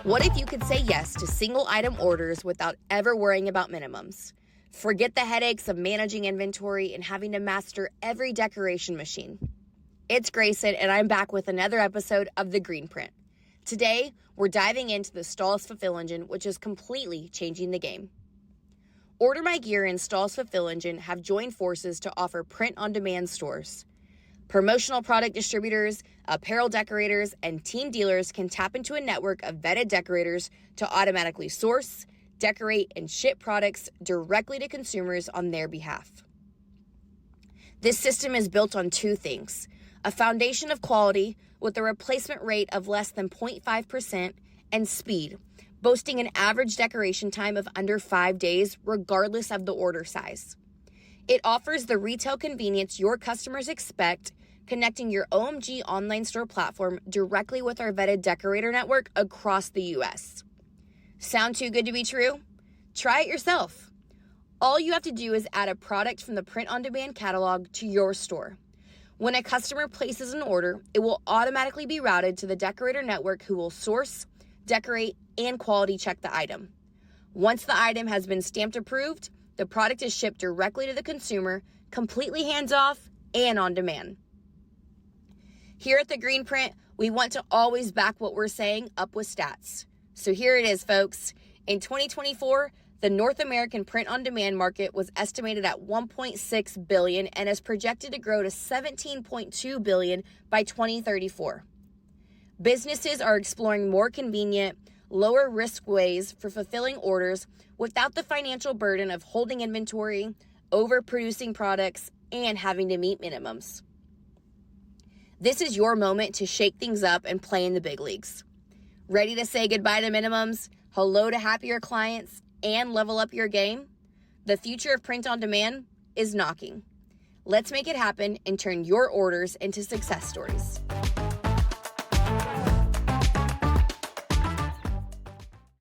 What if you could say yes to single item orders without ever worrying about minimums? Forget the headaches of managing inventory and having to master every decoration machine. It's Grayson, and I'm back with another episode of the Greenprint. Today, we're diving into the Stalls Fulfill Engine, which is completely changing the game. Order My Gear and Stalls Fulfill Engine have joined forces to offer print-on-demand stores. Promotional product distributors, apparel decorators, and team dealers can tap into a network of vetted decorators to automatically source, decorate, and ship products directly to consumers on their behalf. This system is built on two things: a foundation of quality with a replacement rate of less than 0.5%, and speed, boasting an average decoration time of under 5 days regardless of the order size. It offers the retail convenience your customers expect, connecting your OMG online store platform directly with our vetted decorator network across the US. Sound too good to be true? Try it yourself. All you have to do is add a product from the print-on-demand catalog to your store. When a customer places an order, it will automatically be routed to the decorator network, who will source, decorate, and quality check the item. Once the item has been stamped approved, the product is shipped directly to the consumer, completely hands-off and on demand. Here at the Greenprint, we want to always back what we're saying up with stats. So here it is, folks. In 2024, the North American print-on-demand market was estimated at $1.6 billion and is projected to grow to $17.2 billion by 2034. Businesses are exploring more convenient, lower-risk ways for fulfilling orders without the financial burden of holding inventory, overproducing products, and having to meet minimums. This is your moment to shake things up and play in the big leagues. Ready to say goodbye to minimums, hello to happier clients, and level up your game? The future of print on demand is knocking. Let's make it happen and turn your orders into success stories.